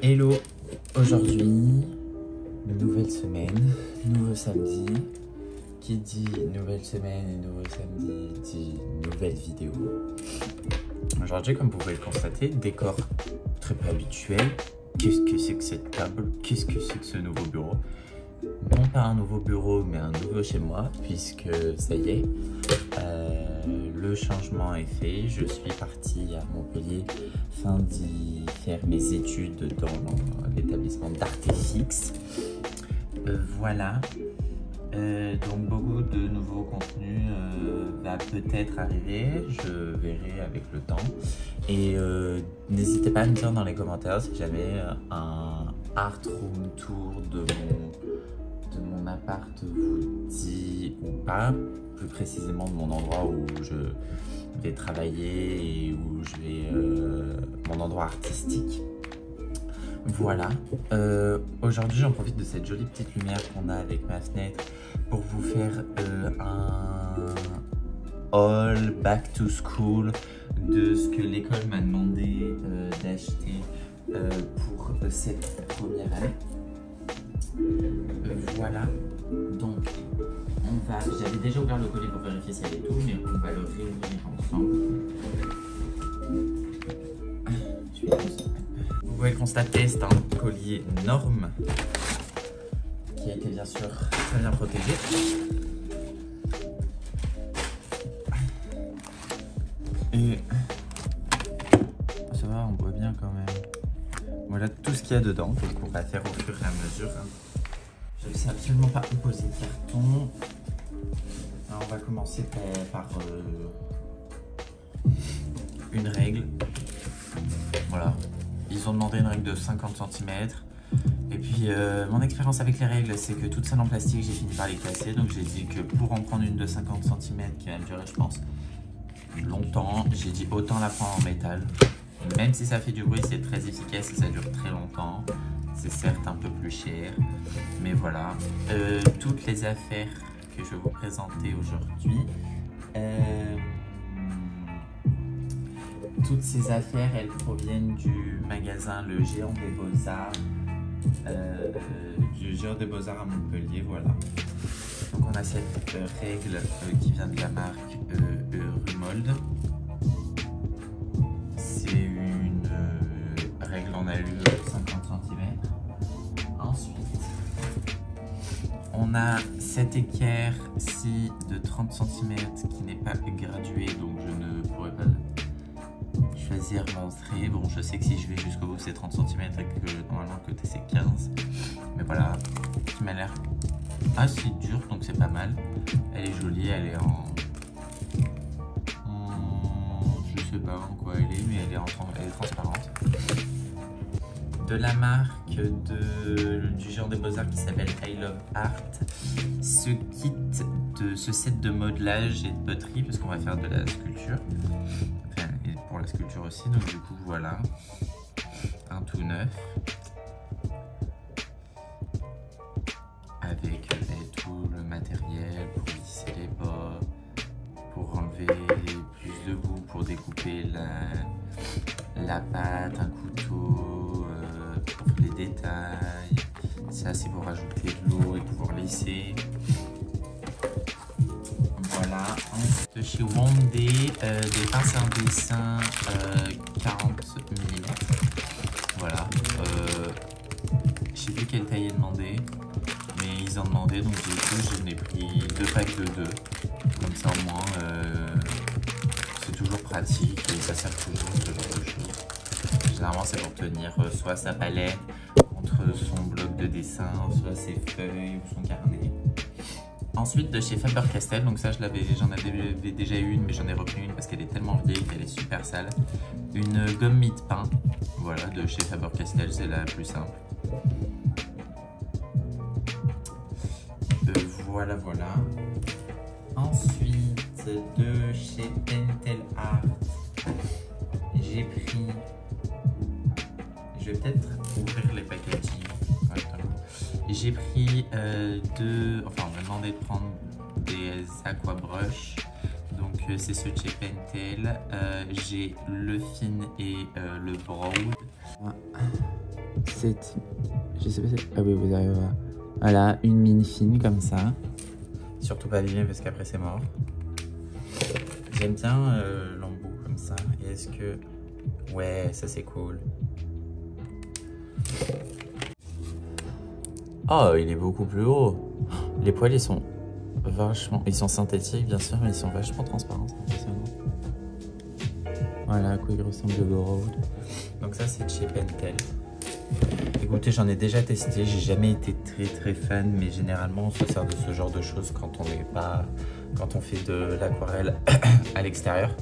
Hello, aujourd'hui, nouvelle semaine, nouveau samedi. Qui dit nouvelle semaine et nouveau samedi dit nouvelle vidéo. Aujourd'hui, comme vous pouvez le constater, décor très peu habituel. Qu'est-ce que c'est que cette table? Qu'est-ce que c'est que ce nouveau bureau? Non pas un nouveau bureau, mais un nouveau chez moi, puisque ça y est, le changement est fait. Je suis parti à Montpellier afin d'y faire mes études dans l'établissement d'Artefix. Voilà. Donc beaucoup de nouveaux contenus va peut-être arriver, je verrai avec le temps. Et n'hésitez pas à me dire dans les commentaires si jamais un art room tour de mon appart vous dit ou pas, plus précisément de mon endroit où je vais travailler et où je vais mon endroit artistique. Voilà, aujourd'hui j'en profite de cette jolie petite lumière qu'on a avec ma fenêtre pour vous faire un haul back to school de ce que l'école m'a demandé d'acheter pour cette première année. Voilà, donc j'avais déjà ouvert le colis pour vérifier s'il y avait tout, mais on va le réouvrir ensemble. Vous pouvez constater, c'est un collier norme qui a été bien sûr très bien protégé. Et ça va, on voit bien quand même. Voilà tout ce qu'il y a dedans, donc on va faire au fur et à mesure. Je ne sais absolument pas où poser le carton. Alors, on va commencer par une règle. Voilà. Ils ont demandé une règle de 50 cm. Et puis, mon expérience avec les règles, c'est que toutes celles en plastique, j'ai fini par les casser. Donc, j'ai dit que pour en prendre une de 50 cm, qui va me durer, je pense, longtemps, j'ai dit autant la prendre en métal. Même si ça fait du bruit, c'est très efficace et ça dure très longtemps. C'est certes un peu plus cher. Mais voilà. Toutes les affaires que je vais vous présenter aujourd'hui. Toutes ces affaires, elles proviennent du magasin Le Géant des Beaux-Arts, à Montpellier, voilà. Donc on a cette règle qui vient de la marque Rumold. C'est une règle en alu 50 cm. Ensuite, on a cette équerre-ci de 30 cm qui n'est pas graduée, donc je ne pourrais pas choisir l'entrée. Bon, je sais que si je vais jusqu'au bout c'est 30 cm et que normalement le côté c'est 15, mais voilà, qui m'a l'air assez dure, donc c'est pas mal. Elle est jolie, elle est je sais pas en quoi elle est, mais elle est transparente. De la marque du Géant des Beaux-Arts qui s'appelle I Love Art, ce set de modelage et de poterie, parce qu'on va faire de la sculpture. Enfin, et pour la sculpture aussi, donc du coup voilà, un tout neuf avec tout le matériel pour lisser les bords, pour enlever plus de boue, pour découper la pâte, un couteau pour les détails. Ça c'est pour rajouter de l'eau et pouvoir lisser. Voilà, de chez Wondé, des pinces à dessin 40 mm. Voilà, je sais plus quelle taille est demandée, mais ils ont demandé, donc du coup j'en ai pris 2 packs de 2. Comme ça au moins c'est toujours pratique et ça sert toujours ce genre de choses. Généralement c'est pour tenir soit sa palette contre son bloc de dessin, soit ses feuilles ou son carnet. Ensuite de chez Faber-Castell, donc ça j'en avais déjà une, mais j'en ai repris une parce qu'elle est tellement vieille qu'elle est super sale. Une gomme mie-de-pain, voilà, de chez Faber-Castell, c'est la plus simple. Voilà. Ensuite de chez Pentel Art, j'ai pris, je vais peut-être ouvrir les packaging. J'ai pris on m'a demandé de prendre des aquabrush, donc c'est ce chez Pentel. J'ai le fin et le broad. C'est... Je sais pas si... Ah oui, vous arrivez à... Voilà, une mine fine comme ça. Surtout pas abîmer parce qu'après c'est mort. J'aime bien l'embout comme ça. Et est-ce que... Ouais, ça c'est cool. Oh, il est beaucoup plus gros. Les poils, ils sont vachement... Ils sont synthétiques, bien sûr, mais ils sont vachement transparents. C'est impressionnant. Voilà à quoi il ressemble le Go-Road. Donc ça, c'est de chez Pentel. Écoutez, j'en ai déjà testé. J'ai jamais été très fan, mais généralement, on se sert de ce genre de choses quand on n'est pas... Quand on fait de l'aquarelle à l'extérieur.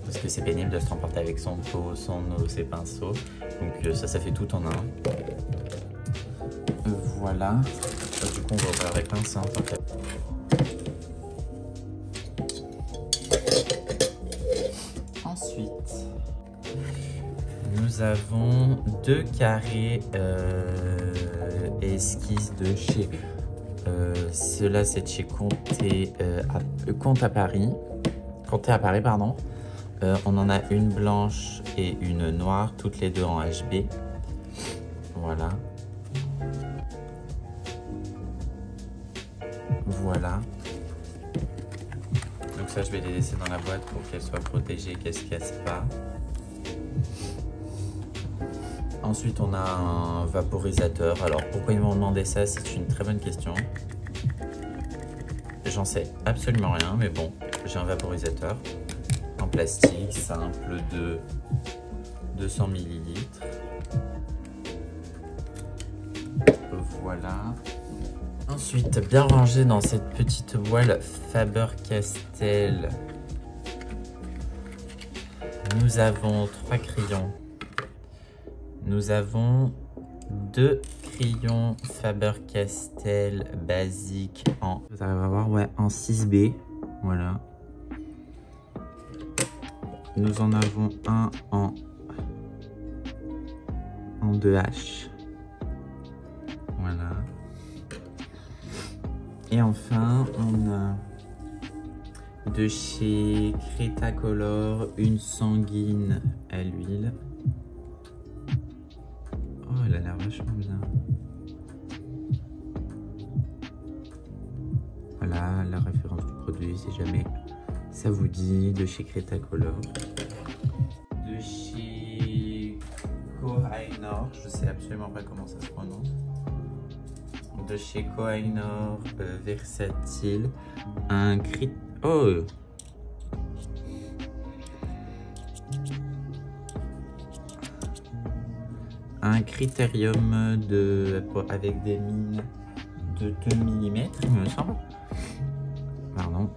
Parce que c'est pénible de se transporter avec son pot, son eau, ses pinceaux. Donc ça fait tout en un. Voilà. Du coup, on va ouvrir les pinces. Hein, ensuite, nous avons 2 carrés esquisses de chez... Cela, c'est de chez Conté à Paris. Conté à Paris, pardon. On en a une blanche et une noire, toutes les deux en HB. Voilà. Voilà. Donc ça, je vais les laisser dans la boîte pour qu'elles soient protégées, qu'elles ne se cassent pas. Ensuite, on a un vaporisateur. Alors, pourquoi ils m'ont demandé ça? C'est une très bonne question. J'en sais absolument rien, mais bon, j'ai un vaporisateur en plastique simple de 200 ml. Voilà. Ensuite, bien rangé dans cette petite voile Faber-Castell, nous avons 3 crayons. Nous avons 2 crayons Faber-Castell basiques en... Vous arrivez à voir, ouais, en 6B. Voilà. Nous en avons un en 2H. Voilà. Et enfin, on a de chez Cretacolor une sanguine à l'huile. Oh, elle a l'air vachement bien. Voilà la référence du produit si jamais ça vous dit, de chez Cretacolor. De chez Kohinoor, je sais absolument pas comment ça se prononce. De chez Kohinoor Versatile, un crit... Oh! Un critérium avec des mines de 2 mm, il me semble. Pardon.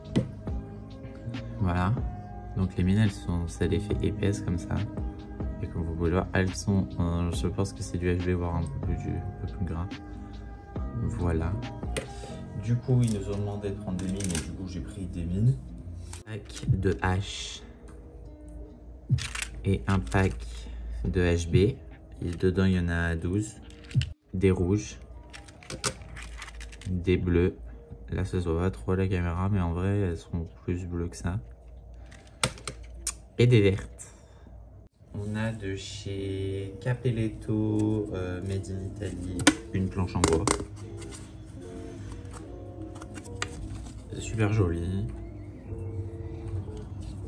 Voilà. Donc les mines, elles sont, ça les fait épaisses comme ça. Et comme vous pouvez le voir, elles sont, je pense que c'est du HB, voire un peu plus gras. Voilà. Du coup, ils nous ont demandé de prendre des mines et du coup, j'ai pris des mines. Un pack de H et un pack de HB. Et dedans, il y en a 12. Des rouges, des bleus. Là, ça se voit pas trop à la caméra, mais en vrai, elles seront plus bleues que ça. Et des vertes. On a de chez Capelletto, Made in Italy, une planche en bois. Super jolie.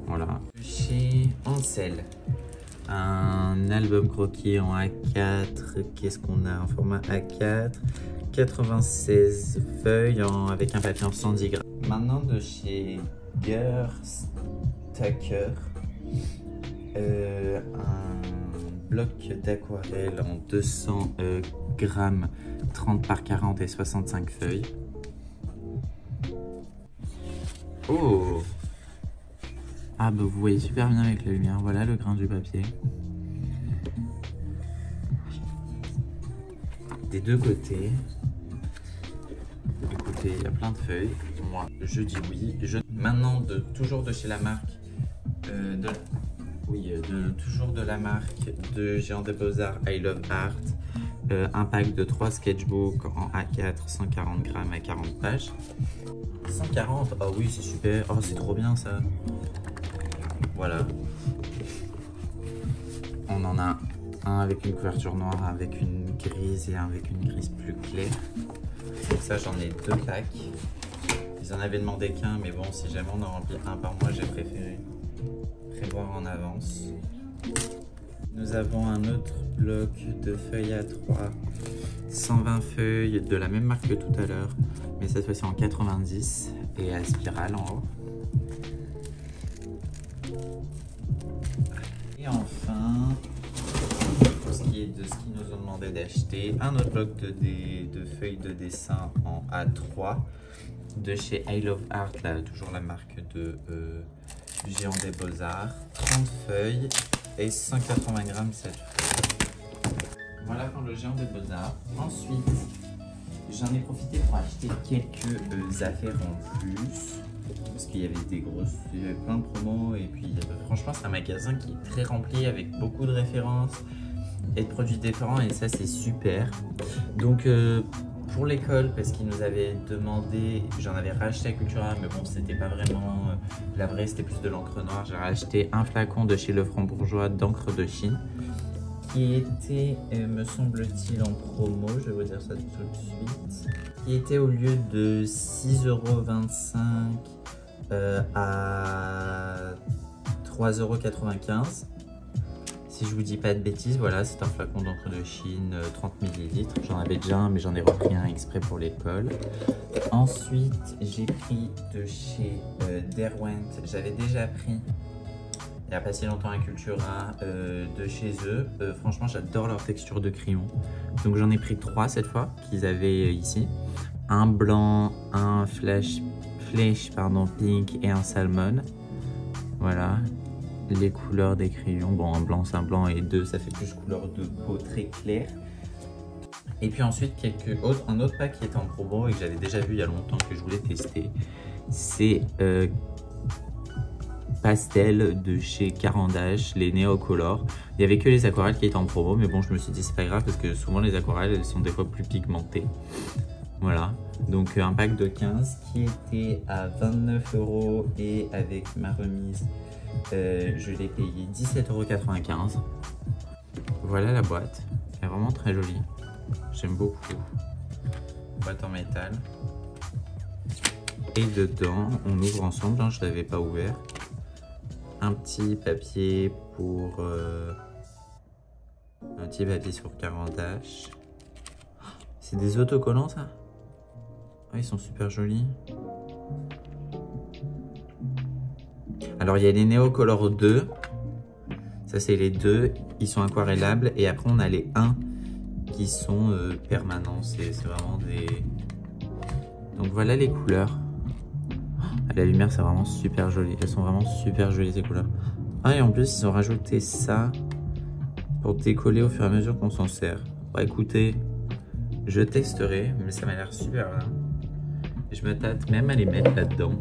Voilà. Chez Ansel, un album croquis en A4. Qu'est-ce qu'on a en format A4? 96 feuilles avec un papier en 110 grammes. Maintenant de chez Gerstacker, un bloc d'aquarelle en 200 grammes, 30 par 40 et 65 feuilles. Oh! Ah bah vous voyez super bien avec la lumière, voilà le grain du papier. Des deux côtés. Écoutez, il y a plein de feuilles. Moi, je dis oui. Maintenant, toujours de chez la marque, toujours de la marque de Géant des Beaux-Arts I Love Art, un pack de 3 sketchbooks en A4, 140 grammes à 40 pages. 140, oh oui c'est super, oh c'est trop bien ça. Voilà. On en a un avec une couverture noire, avec une grise et un avec une grise plus claire. Donc ça, j'en ai 2 packs. Ils en avaient demandé qu'un, mais bon, si jamais on en remplit un par mois, j'ai préféré prévoir en avance. Nous avons un autre bloc de feuilles A3, 120 feuilles de la même marque que tout à l'heure, mais cette fois-ci en 90 et à spirale en haut. Et enfin, pour ce qui est de ce qu'ils nous ont demandé d'acheter, un autre bloc de feuilles de dessin en A3 de chez I Love Art, là, toujours la marque du Géant des Beaux-Arts. 30 feuilles et 180 grammes cette feuille. Voilà pour le Géant des Beaux-Arts. Ensuite, j'en ai profité pour acheter quelques affaires en plus. Parce qu'il y avait il y avait plein de promos et puis franchement c'est un magasin qui est très rempli avec beaucoup de références et de produits différents et ça c'est super. Donc pour l'école, parce qu'ils nous avaient demandé, j'en avais racheté à Cultura mais bon c'était pas vraiment la vraie, c'était plus de l'encre noire. J'ai racheté un flacon de chez Lefranc-Bourgeois d'encre de Chine qui était, me semble-t-il, en promo, je vais vous dire ça tout de suite, qui était au lieu de 6,25 € à 3,95 €. Si je vous dis pas de bêtises, voilà, c'est un flacon d'encre de Chine, 30 ml. J'en avais déjà un, mais j'en ai repris un exprès pour l'école. Ensuite, j'ai pris de chez Derwent. J'avais déjà pris il n'y a pas si longtemps à Cultura de chez eux. Franchement, j'adore leur texture de crayon. Donc j'en ai pris 3 cette fois qu'ils avaient ici. Un blanc, un flèche pink et un salmon. Voilà les couleurs des crayons. Bon, un blanc c'est un blanc et 2 ça fait plus couleur de peau très claire. Et puis ensuite un autre pack qui était en promo et que j'avais déjà vu il y a longtemps que je voulais tester. C'est pastel de chez Carandache, les Neocolor. Il n'y avait que les aquarelles qui étaient en promo, mais bon je me suis dit c'est pas grave parce que souvent les aquarelles elles sont des fois plus pigmentées. Voilà, donc un pack de 15 qui était à 29 € et avec ma remise je l'ai payé 17,95 €. Voilà la boîte, elle est vraiment très jolie, j'aime beaucoup. Boîte en métal. Et dedans, on ouvre ensemble, hein, je ne l'avais pas ouvert. Un petit papier pour un petit papier sur Carandache. C'est des autocollants ça? Ah, ils sont super jolis. Alors il y a les Neocolor 2. Ça c'est les 2. Ils sont aquarellables. Et après on a les 1 qui sont permanents. C'est vraiment des... Donc voilà les couleurs. À la lumière c'est vraiment super joli. Elles sont vraiment super jolies ces couleurs. Ah et en plus ils ont rajouté ça pour décoller au fur et à mesure qu'on s'en sert. Bon écoutez, je testerai, mais ça m'a l'air super là. Je me tâte même à les mettre là-dedans.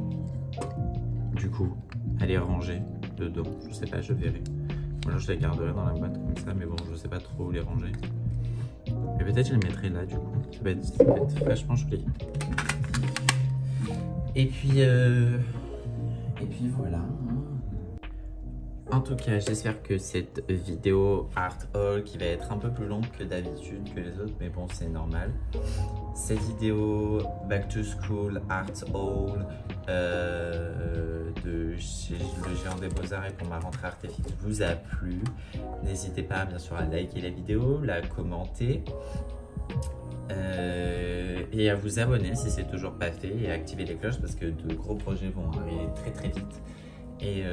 Du coup, à les ranger dedans. Je sais pas, je verrai. Moi je les garderai dans la boîte comme ça, mais bon, je sais pas trop où les ranger. Mais peut-être je les mettrai là du coup. Ça va être vachement joli. Et puis voilà. En tout cas, j'espère que cette vidéo Art Haul, qui va être un peu plus longue que d'habitude que les autres, mais bon, c'est normal. Cette vidéo Back to School Art Haul de chez le Géant des Beaux-Arts et pour ma rentrée artistique vous a plu. N'hésitez pas bien sûr à liker la vidéo, la commenter et à vous abonner si c'est toujours pas fait et à activer les cloches parce que de gros projets vont arriver très très vite. Et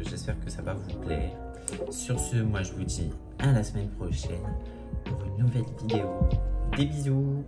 j'espère que ça va vous plaire. Sur ce, moi je vous dis à la semaine prochaine pour une nouvelle vidéo. Des bisous!